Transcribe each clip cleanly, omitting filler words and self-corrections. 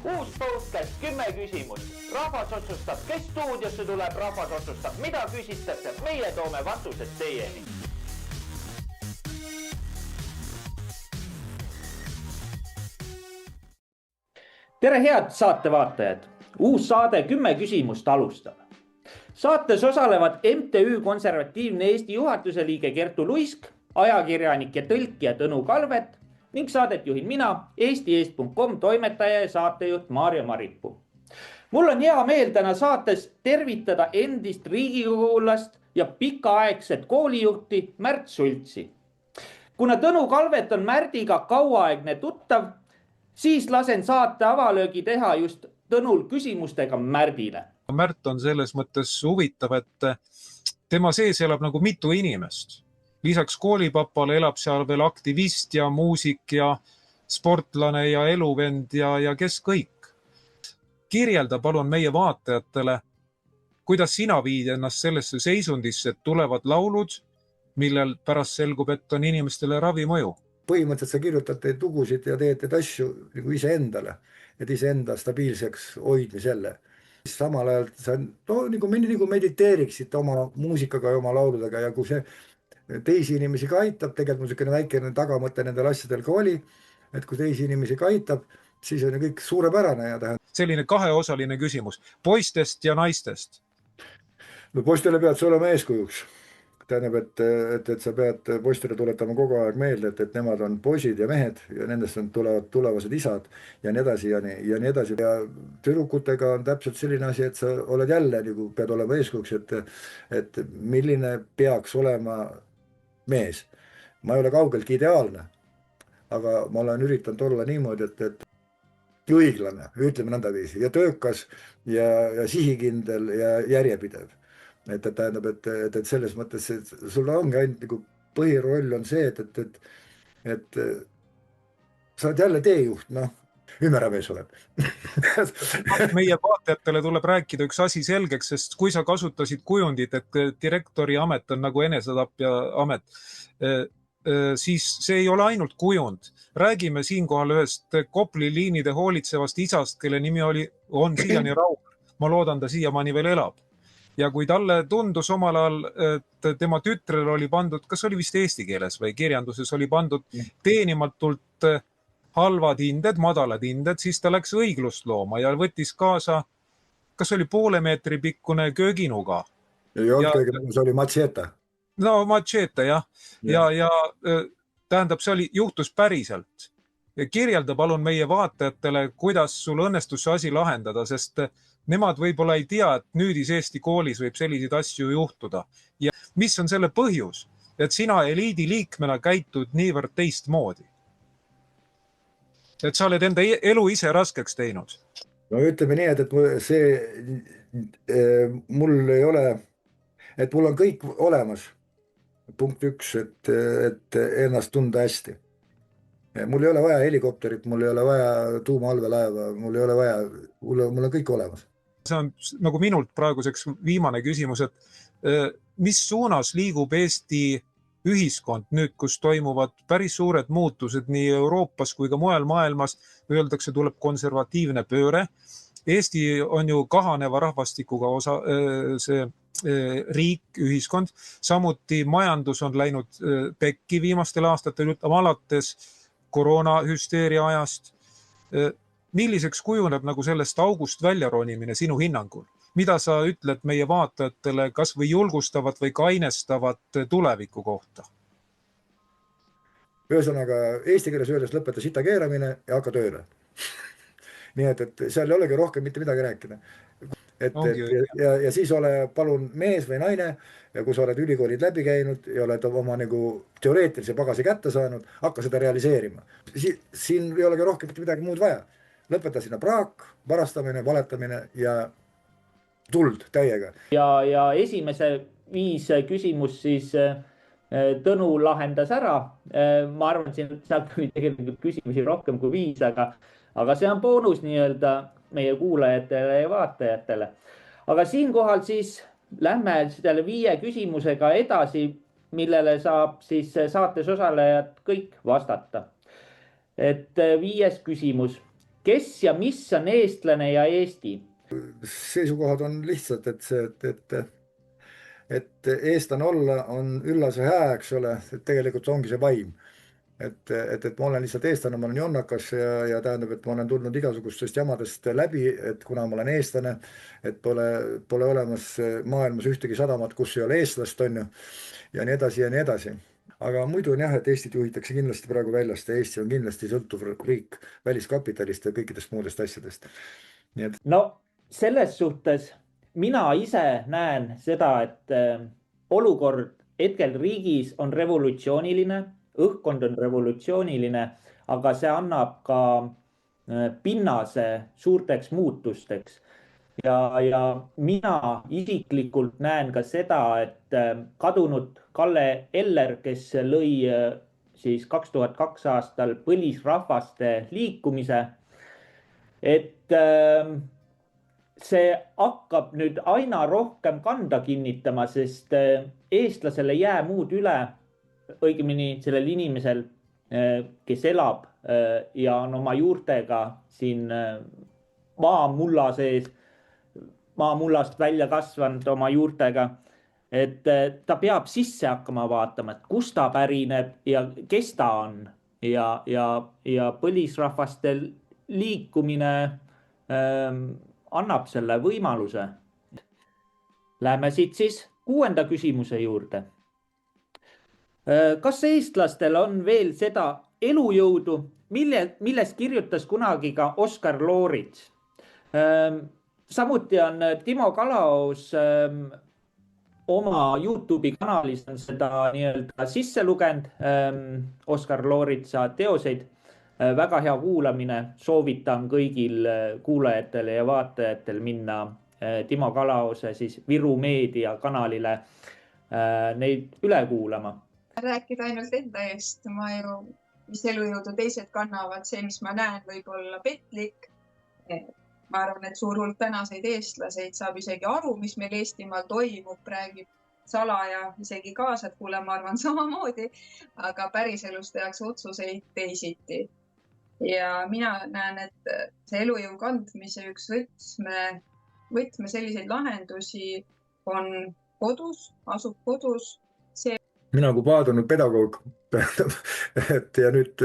Uus podcast 10 küsimust. Rahvas otsustab, kes stuudiosse tuleb, rahvas otsustab, mida küsitakse. Meie toome vastused teieni. Tere head saatevaatajad. Uus saade 10 küsimust alustab. Saates osalevad MTÜ Konservatiivne Eesti juhatuse liige Kertu Luisk, ajakirjanik ja tõlkija Tõnu Kalvet ning saadet juhin mina, eestieest.com toimetaja ja saatejuht Maarja Maripuu. Mul on hea meel täna saates tervitada endist riigikogulast ja pikaaegset koolijuhti Märt Sultsi. Kuna Tõnu Kalvet on Märdiga kauaaegne tuttav, siis lasen saate avalöögi teha just Tõnul küsimustega Märdile. Märt on selles mõttes huvitav, et tema sees elab nagu mitu inimest. Lisaks koolipapale elab seal veel aktivist ja muusik ja sportlane ja eluvend ja kes kõik. Kirjelda palun meie vaatajatele, kuidas sina viid ennast sellesse seisundisse, et tulevad laulud, millel pärast selgub, et on inimestele ravimõju. Põhimõtteliselt sa kirjutad neid lugusid ja teed asju nagu iseendale, et iseenda stabiilseks hoidmisele. Samal ajal sa nagu mediteeriksid oma muusikaga ja oma lauludega ja kui see teisi inimesi ka aitab, tegelikult mul selline väikene tagamõte nendel asjadel ka oli, et kui teisi inimesi ka aitab, siis on ju kõik suurepärane. Selline kaheosaline küsimus, poistest ja naistest. No poistele pead sa olema eeskujuks. Tähendab, et sa pead poistele tuletama kogu aeg meelde, et nemad on poisid ja mehed ja nendest tulevad tulevased isad ja nii edasi ja nii edasi. Ja tüdrukutega on täpselt selline asi, et sa oled jälle, nagu pead olema eeskujuks, et milline peaks olema mees. Ma ei ole kaugeltki ideaalne, aga ma olen üritanud olla niimoodi, et õiglane, ütleme nõndaviisi, ja töökas ja sihikindel ja järjepidev. Et tähendab, et selles mõttes sul ongi ainult nagu põhiroll on see, et sa oled jälle teejuht, ümeramees oled. Meie vaatajatele tuleb rääkida üks asi selgeks, sest kui sa kasutasid kujundit, et direktori amet on nagu enesetapja amet, siis see ei ole ainult kujund. Räägime siinkohal ühest Kopli liinide hoolitsevast isast, kelle nimi on siiani Raul. Ma loodan, ta siiamaani veel elab. Ja kui talle tundus omal ajal, et tema tütrel oli pandud, kas oli vist eesti keeles või kirjanduses oli pandud teenimatult halvad hinded, madalad hinded, siis ta läks õiglust looma ja võttis kaasa, kas oli poole meetri pikkune kööginuga. Ei olnud kööginuga, see oli machete. No machete, jah. Ja tähendab, see juhtus päriselt. Kirjelda palun meie vaatajatele, kuidas sul õnnestus see asi lahendada, sest nemad võib-olla ei tea, et nüüdis Eesti koolis võib selliseid asju juhtuda. Ja mis on selle põhjus, et sina eliidi liikmena käitud niivõrd teistmoodi? Et sa oled enda elu ise raskeks teinud. No ütleme nii, et mul ei ole, et mul on kõik olemas. Punkt 1, et ennast tunda hästi. Mul ei ole vaja helikopterit, mul ei ole vaja tuumaallvelaeva, mul ei ole vaja, mul on kõik olemas. See on nagu minult praeguseks viimane küsimus, et mis suunas liigub Eesti ühiskond nüüd, kus toimuvad päris suured muutused nii Euroopas kui ka mujal maailmas, öeldakse, tuleb konservatiivne pööre. Eesti on ju kahaneva rahvastikuga see riik, ühiskond, samuti majandus on läinud pekki viimastel aastatel, alates koroonahüsteeria ajast. Milliseks kujuneb nagu sellest august välja ronimine sinu hinnangul? Mida sa ütled meie vaatajatele, kas või julgustavat või kainestavat tuleviku kohta? Ühesõnaga, eesti keeles öeldes lõpeta sita keeramine ja hakka tööle. Nii et seal ei olegi rohkem mitte midagi rääkida. Ja siis ole palun mees või naine ja kui sa oled ülikoolid läbi käinud ja oled oma nagu teoreetilise pagasi kätte saanud, hakka seda realiseerima. Siin ei olegi rohkem mitte midagi muud vaja. Lõpeta sinna praak, varastamine, valetamine ja tuld täiega. Ja esimese 5 küsimus siis Tõnu lahendas ära. Ma arvan, et sealt oli tegelikult küsimusi rohkem kui 5, aga see on boonus nii-öelda meie kuulajatele ja vaatajatele. Aga siinkohal siis lähme selle 5 küsimusega edasi, millele saab siis saates osalejad kõik vastata. Et 5. küsimus. kes ja mis on eestlane ja Eesti? Seisukohad on lihtsalt, et eestlane olla on üllas ja hää, eks ole, et tegelikult ongi see vaim. Et ma olen lihtsalt eestlane, ma olen jonnakas ja tähendab, et ma olen tulnud igasugustest jamadest läbi, et kuna ma olen eestlane, et pole olemas maailmas ühtegi sadamat, kus ei ole eestlast, on ju, ja nii edasi ja nii edasi. Aga muidu on jah, et Eestit juhitakse kindlasti praegu väljast ja Eesti on kindlasti sõltuv riik väliskapitalist ja kõikidest muudest asjadest. No selles suhtes mina ise näen seda, et olukord hetkel riigis on revolutsiooniline, õhkkond on revolutsiooniline, aga see annab ka pinnase suurteks muutusteks. Ja mina isiklikult näen ka seda, et kadunud Kalle Eller, kes lõi siis 2002 aastal põlisrahvaste liikumise, et see hakkab nüüd aina rohkem kanda kinnitama, sest eestlasele jää muud üle, õigemini sellel inimesel, kes elab ja on oma juurtega siin maamulla sees, maamullast välja kasvanud oma juurtega, et ta peab sisse hakkama vaatama, et kust ta pärineb ja kes ta on ja põlisrahvaste liikumine annab selle võimaluse. Läheme siit siis 6. küsimuse juurde. Kas eestlastel on veel seda elujõudu, millest kirjutas kunagi ka Oskar Loorits? Samuti on Timo Kalaos oma YouTube'i kanalis on seda nii-öelda sisse lugenud, Oskar Looritsa teoseid. Väga hea kuulamine, soovitan kõigil kuulajatel ja vaatajatel minna Timo Kalaose siis Viru Meedia kanalile neid üle kuulama. Rääkida ainult enda eest, mis elujõudu teised kannavad, see, mis ma näen, võib olla petlik. Ma arvan, et suur hulk tänaseid eestlaseid saab isegi aru, mis meil Eestimaal toimub, räägib salaja isegi kaasa, et kuule, ma arvan samamoodi, aga päriselus tehakse otsuseid teisiti. Ja mina näen, et see elujõu kandmise üks võtme selliseid lahendusi on kodus, asub kodus. Mina kui paadunud pedagoog, et ja nüüd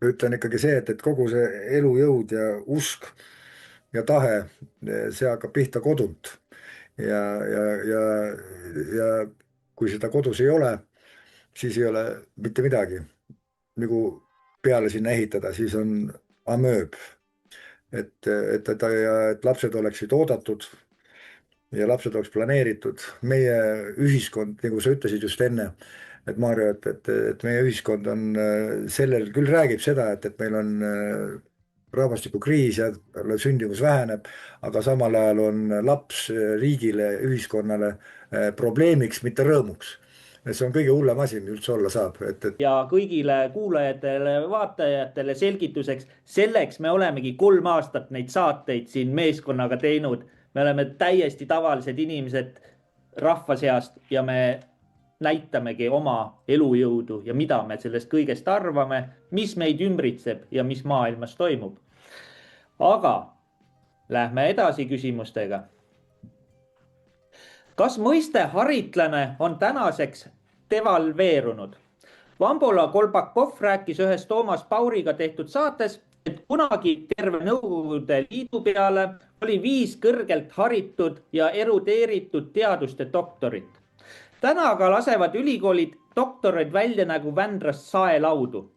ütlen ikkagi see, et kogu see elujõud ja usk ja tahe, see hakkab pihta kodunt. Ja kui seda kodus ei ole, siis ei ole mitte midagi. Nagu peale sinna ehitada, siis on amööb. Et lapsed oleksid oodatud ja lapsed oleks planeeritud. Meie ühiskond, nagu sa ütlesid just enne, et Maarja, et meie ühiskond on sellel küll räägib seda, et meil on rahvastikukriis ja sündimus väheneb, aga samal ajal on laps riigile, ühiskonnale probleemiks, mitte rõõmuks. See on kõige hullem asi, mis üldse olla saab. Ja kõigile kuulajatele, vaatajatele selgituseks, selleks me olemegi 3 aastat neid saateid siin meeskonnaga teinud. Me oleme täiesti tavalised inimesed rahva seast ja me näitamegi oma elujõudu ja mida me sellest kõigest arvame, mis meid ümbritseb ja mis maailmas toimub. Aga lähme edasi küsimustega. Kas mõiste haritlane on tänaseks devalveerunud? Vambola Kolbakov rääkis ühes Toomas Pauriga tehtud saates, et kunagi terve Nõukogude Liidu peale oli 5 kõrgelt haritud ja erudeeritud teaduste doktorit. Täna aga lasevad ülikoolid doktorid välja nagu Vändrast saelaudu.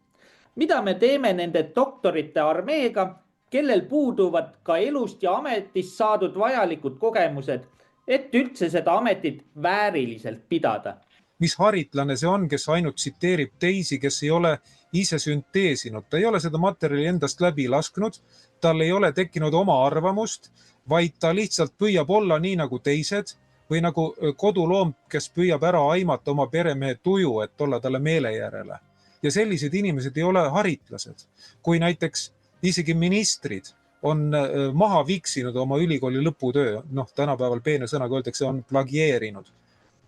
Mida me teeme nende doktorite armeega, kellel puuduvad ka elust ja ametist saadud vajalikud kogemused, et üldse seda ametit vääriliselt pidada? Mis haritlane see on, kes ainult tsiteerib teisi, kes ei ole ise sünteesinud? Ta ei ole seda materjali endast läbi lasknud, tal ei ole tekkinud oma arvamust, vaid ta lihtsalt püüab olla nii nagu teised või nagu koduloom, kes püüab ära aimata oma peremehe tuju, et olla talle meele järele. Ja sellised inimesed ei ole haritlased. Kui näiteks isegi ministrid on maha viksinud oma ülikooli lõputöö, tänapäeval peene sõnaga öeldakse, on plagieerinud.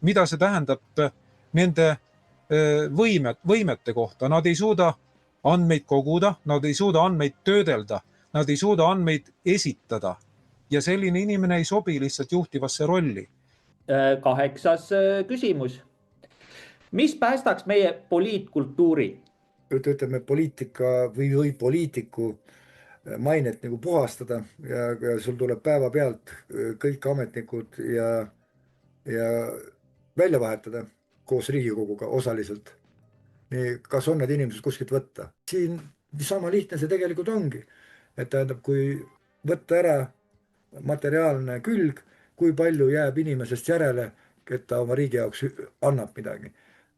Mida see tähendab nende võimete kohta? Nad ei suuda andmeid koguda, nad ei suuda andmeid töödelda, nad ei suuda andmeid esitada ja selline inimene ei sobi lihtsalt juhtivasse rolli. 8. küsimus. Mis päästaks meie poliitkultuuri? Ütleme, poliitika või poliitiku mainet nagu puhastada ja sul tuleb päevapealt kõik ametnikud ja välja vahetada koos Riigikoguga osaliselt. Nii, kas on need inimesed kuskilt võtta? Siin sama lihtne see tegelikult ongi. Et tähendab, kui võtta ära materiaalne külg, kui palju jääb inimesest järele, et ta oma riigi jaoks annab midagi.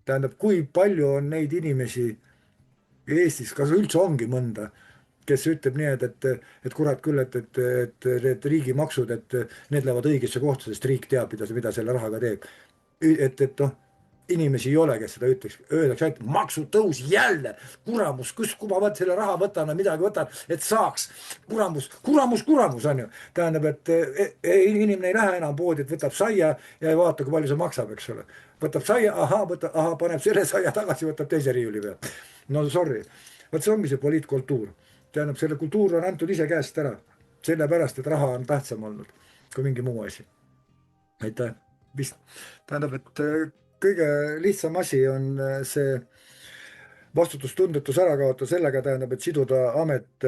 Tähendab, kui palju on neid inimesi Eestis, kas üldse ongi mõnda, kes ütleb nii, et kurat küll, et riigi maksud, et need lähevad õigesse kohta, sest riik teab, mida selle rahaga teeb. Et inimesi ei ole, kes seda ütleks. Öeldakse, et maksutõus jälle, kuramus, kui ma selle raha võtan, midagi võtan, et saaks. Kuramus on ju. Tähendab, et inimene ei lähe enam poodi, et võtab saia ja ei vaata, kui palju see maksab, eks ole. Võtab saia, paneb selle saia tagasi, võtab teise riiuli peal. No sorry, võt see ongi see poliitkultuur. Tähendab, selle kultuur on antud ise käest ära, sellepärast, et raha on tähtsam olnud kui mingi muu asi. Aitäh. Tähendab, et kõige lihtsam asi on see vastutustundetus ära kaota sellega, tähendab, et siduda amet,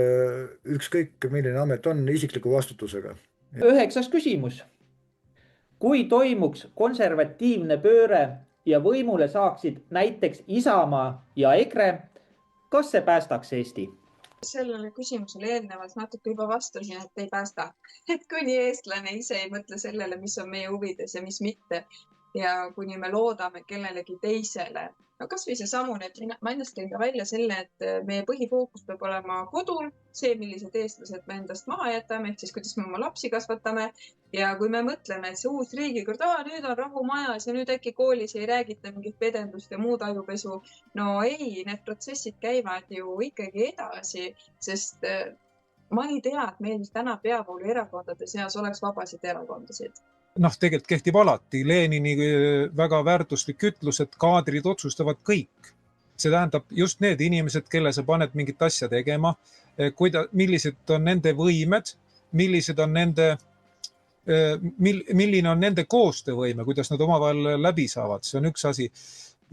ükskõik milline amet on, isikliku vastutusega. 9. küsimus. Kui toimuks konservatiivne pööre ja võimule saaksid näiteks Isamaa ja EKRE, kas see päästaks Eesti? Sellele küsimusele eelnevalt natuke juba vastasin, et ei päästa. Et kuni eestlane ise ei mõtle sellele, mis on meie huvides ja mis mitte. Ja kuni me loodame kellelegi teisele. No kas või see samune, et ma ennast tõin ka välja selle, et meie põhifookus peab olema kodul, see, millised eestlased me endast maha jätame, ehk siis kuidas me oma lapsi kasvatame. Ja kui me mõtleme, et see uus riigikord, nüüd on rahu majas ja nüüd äkki koolis ei räägita mingit vedendust ja muud ajupesu. No ei, need protsessid käivad ju ikkagi edasi, sest ma ei tea, et meil täna peavoolu erakondade seas oleks vabasid erakondasid. Tegelikult kehtib alati Lenini väga väärtuslik ütlus, et kaadrid otsustavad kõik. See tähendab just need inimesed, kelle sa paned mingit asja tegema, millised on nende võimed, milline on nende koostöövõime, kuidas nad omavahel läbi saavad. See on üks asi.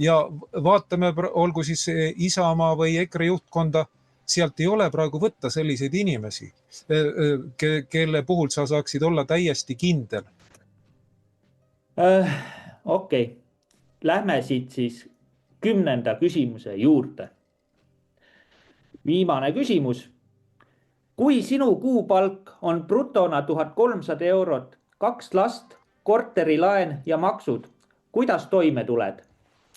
Ja vaatame, olgu siis Isamaa või EKRE juhtkonda, sealt ei ole praegu võtta selliseid inimesi, kelle puhul sa saaksid olla täiesti kindel. Okei. Lähme siit siis 10. küsimuse juurde. Viimane küsimus. Kui sinu kuupalk on brutona 1300 eurot, 2 last, korterilaen ja maksud, kuidas toime tuled?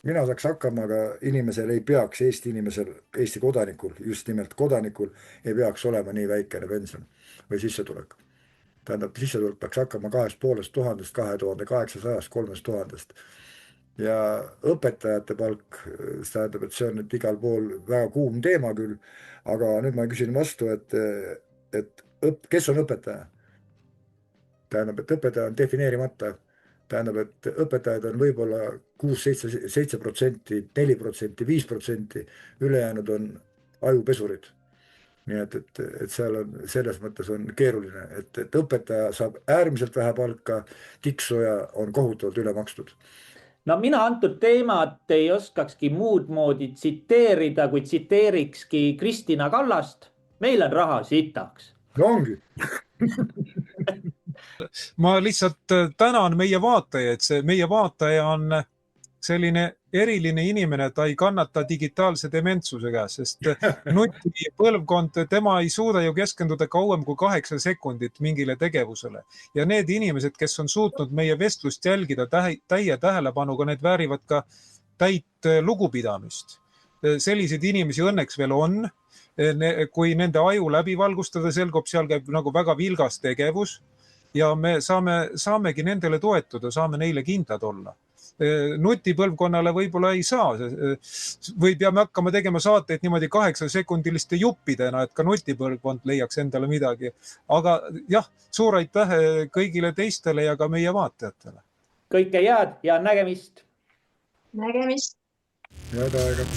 Mina saaks hakkama, aga inimesel ei peaks, Eesti kodanikul, just nimelt kodanikul, ei peaks olema nii väikene pension või sissetulek. Tähendab, sissetulek peaks hakkama 2500, 2800, 3000. Ja õpetajate palk, tähendab, et see on nüüd igal pool väga kuum teema küll, aga nüüd ma küsin vastu, et kes on õpetaja? Tähendab, et õpetaja on defineerimata. Tähendab, et õpetajad on võib-olla 6, 7%, 4%, 5%, ülejäänud on ajupesurid. Nii et seal on, selles mõttes on keeruline, et õpetaja saab äärmiselt vähe palka, tiksuja on kohutavalt üle makstud. No mina antud teemat ei oskakski muud moodi tsiteerida, kui tsiteerikski Kristina Kallast. Meil on raha sitaks. No ongi. Ma lihtsalt tänan meie vaatajaid, meie vaataja on selline eriline inimene, ta ei kannata digitaalse dementsuse käes, sest nutipõlvkond, tema ei suuda ju keskenduda kauem kui 8 sekundit mingile tegevusele. Ja need inimesed, kes on suutnud meie vestlust jälgida täie tähelepanuga, need väärivad ka täit lugupidamist. Selliseid inimesi õnneks veel on. Kui nende aju läbi valgustada, selgub, seal käib nagu väga vilgas tegevus ja me saamegi nendele toetuda, saame neile kindlad olla. Nutipõlvkonnale võib-olla ei saa või peame hakkama tegema saateid niimoodi 8-sekundiliste juppidena, et ka nutipõlvkond leiaks endale midagi. Aga jah, suur aitäh kõigile teistele ja ka meie vaatajatele. Kõike head ja nägemist! Nägemist! Head aega!